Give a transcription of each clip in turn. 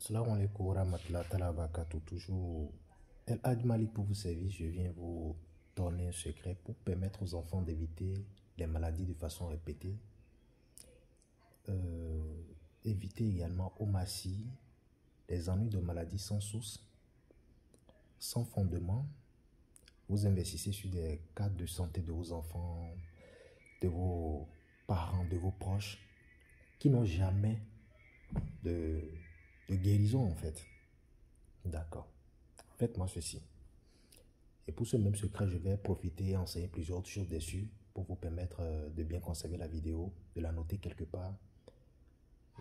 Salam alaikum wa rahmatullahi wa barakatuh. Toujours El Hadj Malik pour vous servir. Je viens vous donner un secret pour permettre aux enfants d'éviter les maladies de façon répétée. Éviter également au massis les ennuis de maladies sans source, sans fondement. Vous investissez sur des cadres de santé de vos enfants, de vos parents, de vos proches qui n'ont jamais de guérison en fait. D'accord. Faites-moi ceci. Et pour ce même secret, je vais profiter et enseigner plusieurs autres choses dessus pour vous permettre de bien conserver la vidéo, de la noter quelque part,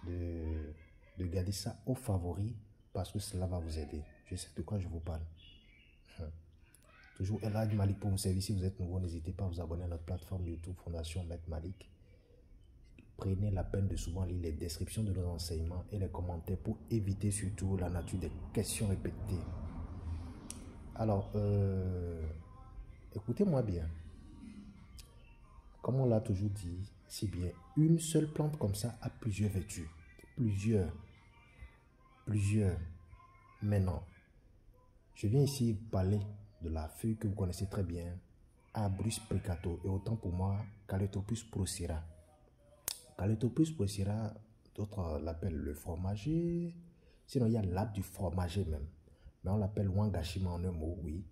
de garder ça au favori parce que cela va vous aider. Je sais de quoi je vous parle. Toujours El Hadj Malik pour vous servir. Si vous êtes nouveau, n'hésitez pas à vous abonner à notre plateforme YouTube Fondation Maître Malik. Prenez la peine de souvent lire les descriptions de nos enseignements et les commentaires pour éviter surtout la nature des questions répétées. Alors, écoutez-moi bien. Comme on l'a toujours dit, si bien, une seule plante comme ça a plusieurs vertus. Plusieurs. Maintenant, je viens ici parler de la feuille que vous connaissez très bien, Abrus plicato, et autant pour moi, Calotropis procera. Calotropis procera, d'autres l'appellent le fromager. Sinon, il y a l'arbre du fromager même. Mais on l'appelle Wangashima en un mot, oui.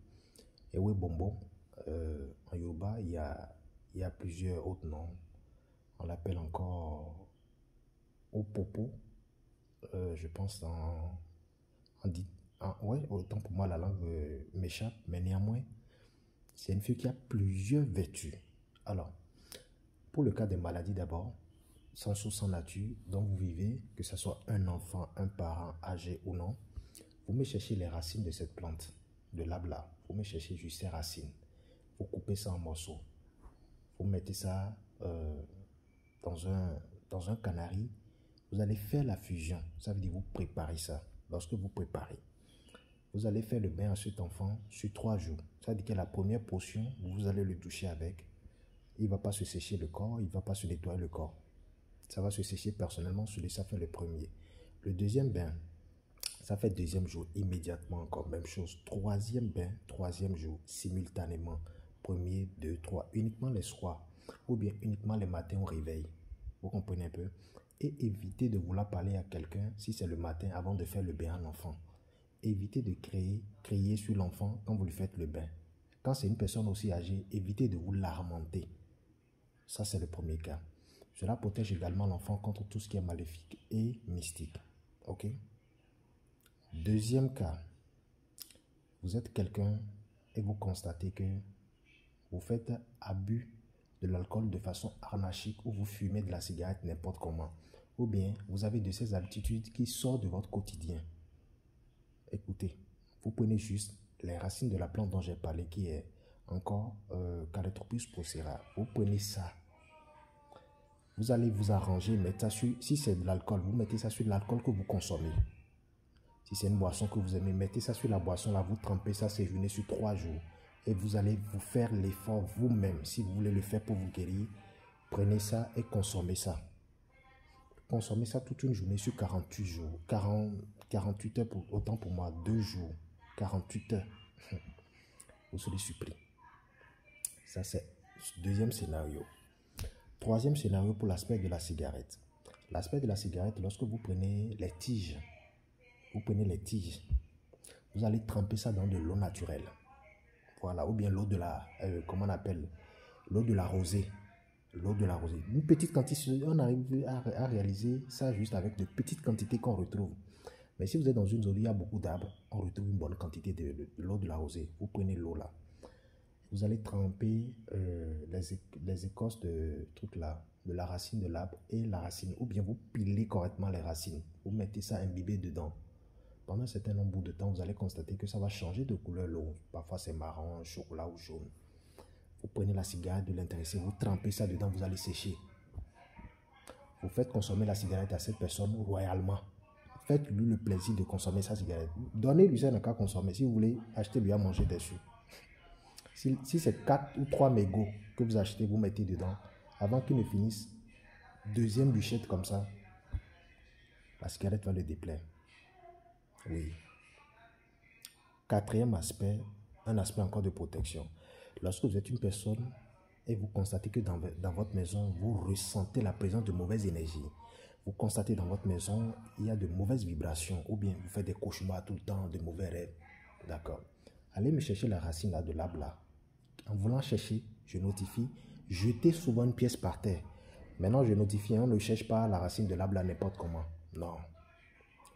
Et oui, bonbon. En Yoruba, il y a plusieurs autres noms. On l'appelle encore Opopo. Je pense ouais, autant pour moi, la langue m'échappe, mais néanmoins, c'est une feuille qui a plusieurs vertus. Alors, pour le cas des maladies d'abord, sans source, sans nature, dont vous vivez, que ce soit un enfant, un parent âgé ou non, vous me cherchez les racines de cette plante, de l'arbre là. Vous me cherchez juste ces racines. Vous coupez ça en morceaux. Vous mettez ça dans un canari. Vous allez faire la fusion. Ça veut dire vous préparez ça. Lorsque vous préparez, vous allez faire le bain à cet enfant sur 3 jours. Ça veut dire que la première portion, vous allez le doucher avec. Il ne va pas se sécher le corps, il ne va pas se nettoyer le corps. Ça va se sécher personnellement, ça fait le premier. Le deuxième bain, ça fait deuxième jour, immédiatement encore, même chose. Troisième bain, troisième jour, simultanément. Premier, deux, trois, uniquement les soirs. Ou bien uniquement les matins au réveil. Vous comprenez un peu? Et évitez de vouloir parler à quelqu'un si c'est le matin avant de faire le bain à l'enfant. Évitez de crier sur l'enfant quand vous lui faites le bain. Quand c'est une personne aussi âgée, évitez de vous larmenter. Ça, c'est le premier cas. Cela protège également l'enfant contre tout ce qui est maléfique et mystique. Ok? Deuxième cas, vous êtes quelqu'un et vous constatez que vous faites abus de l'alcool de façon anarchique ou vous fumez de la cigarette n'importe comment. Ou bien vous avez de ces habitudes qui sortent de votre quotidien. Écoutez, vous prenez juste les racines de la plante dont j'ai parlé qui est encore Calotropis procera. Vous prenez ça. Vous allez vous arranger, mettre ça sur, si c'est de l'alcool, vous mettez ça sur l'alcool que vous consommez. Si c'est une boisson que vous aimez, mettez ça sur la boisson, là, vous trempez ça, séjournez sur 3 jours. Et vous allez vous faire l'effort vous-même. Si vous voulez le faire pour vous guérir, prenez ça et consommez ça. Consommez ça toute une journée sur 48 jours. 48 heures, autant pour moi, 2 jours. 48 heures. Vous serez surpris. Ça, c'est le deuxième scénario. Troisième scénario pour l'aspect de la cigarette. L'aspect de la cigarette, lorsque vous prenez les tiges, vous allez tremper ça dans de l'eau naturelle. Voilà, ou bien l'eau de la, comment on appelle, l'eau de la rosée. L'eau de la rosée. Une petite quantité, on arrive à réaliser ça juste avec de petites quantités qu'on retrouve. Mais si vous êtes dans une zone où il y a beaucoup d'arbres, on retrouve une bonne quantité de l'eau de la rosée. Vous prenez l'eau là. Vous allez tremper les écorces de truc là, de la racine de l'arbre et la racine. Ou bien vous pilez correctement les racines. Vous mettez ça imbibé dedans. Pendant un certain nombre de temps, vous allez constater que ça va changer de couleur l'eau. Parfois c'est marron, chocolat ou jaune. Vous prenez la cigarette de l'intéressé, vous trempez ça dedans, vous allez sécher. Vous faites consommer la cigarette à cette personne royalement. Faites-lui le plaisir de consommer sa cigarette. Donnez-lui ça, n'a qu'à consommer. Si vous voulez, achetez-lui à manger dessus. Si c'est 4 ou 3 mégots que vous achetez, vous mettez dedans, avant qu'il ne finisse, deuxième bûchette comme ça, la cigarette va le déplaire. Oui. Quatrième aspect, un aspect encore de protection. Lorsque vous êtes une personne et vous constatez que dans votre maison, vous ressentez la présence de mauvaises énergies, vous constatez dans votre maison, il y a de mauvaises vibrations, ou bien vous faites des cauchemars tout le temps, de mauvais rêves. D'accord. Allez me chercher la racine là de l'arbre là. En voulant chercher, je notifie, jetez souvent une pièce par terre. Maintenant, je notifie, on ne cherche pas la racine de l'arbre là n'importe comment. Non.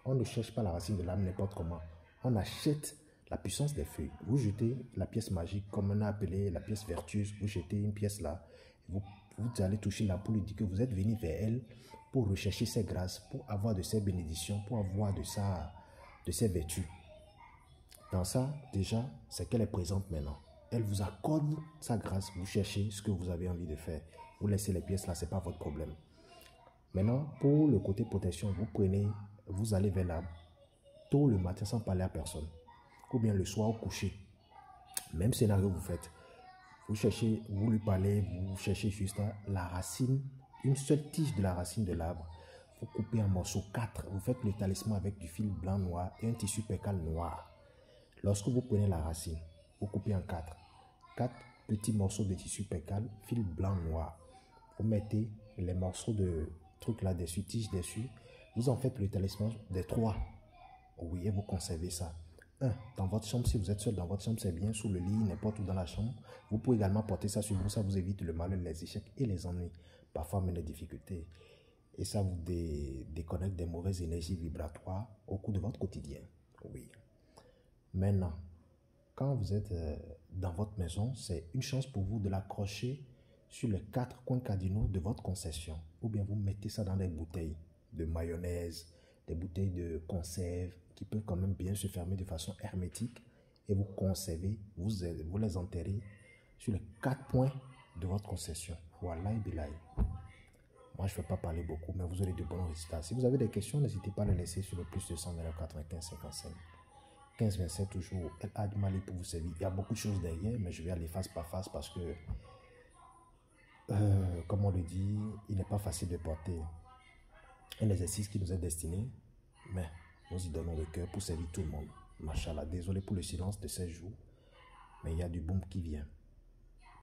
On ne cherche pas la racine de l'arbre n'importe comment. On achète la puissance des feuilles. Vous jetez la pièce magique, comme on a appelé la pièce vertueuse. Vous jetez une pièce là. Vous allez toucher la poule et dire que vous êtes venu vers elle pour rechercher ses grâces, pour avoir de ses bénédictions, pour avoir de ses vertus. Dans ça, déjà, c'est qu'elle est présente maintenant. Elle vous accorde sa grâce. Vous cherchez ce que vous avez envie de faire. Vous laissez les pièces là, ce n'est pas votre problème. Maintenant, pour le côté protection, vous allez vers l'arbre tôt le matin sans parler à personne. Ou bien le soir au coucher. Même scénario vous faites. Vous lui parlez, vous cherchez juste la racine, une seule tige de la racine de l'arbre. Vous coupez en morceaux 4. Vous faites le talisman avec du fil blanc noir et un tissu percale noir. Lorsque vous prenez la racine, vous coupez en 4. 4 petits morceaux de tissu percale, fil blanc noir. Vous mettez les morceaux de trucs là dessus, tiges dessus. Vous en faites le talisman des 3. Oui, et vous conservez ça. 1. Dans votre chambre, si vous êtes seul dans votre chambre, c'est bien, sous le lit, n'importe où dans la chambre. Vous pouvez également porter ça sur vous, ça vous évite le malheur, les échecs et les ennuis, parfois même les difficultés. Et ça vous déconnecte des mauvaises énergies vibratoires au cours de votre quotidien. Oui. Maintenant, quand vous êtes dans votre maison, c'est une chance pour vous de l'accrocher sur les 4 coins cardinaux de votre concession. Ou bien vous mettez ça dans des bouteilles de mayonnaise, des bouteilles de conserve qui peuvent quand même bien se fermer de façon hermétique et vous conservez, vous les enterrez sur les 4 points de votre concession. Voilà et bilaï. Moi, je ne vais pas parler beaucoup, mais vous aurez de bons résultats. Si vous avez des questions, n'hésitez pas à les laisser sur le plus de 100 95 55 15 27 toujours. Elle a du mal pour vous servir. Il y a beaucoup de choses derrière, mais je vais aller face par face parce que, comme on le dit, il n'est pas facile de porter un exercice qui nous est destiné, mais nous y donnons le cœur pour servir tout le monde. Machallah, désolé pour le silence de ces jours, mais il y a du boom qui vient.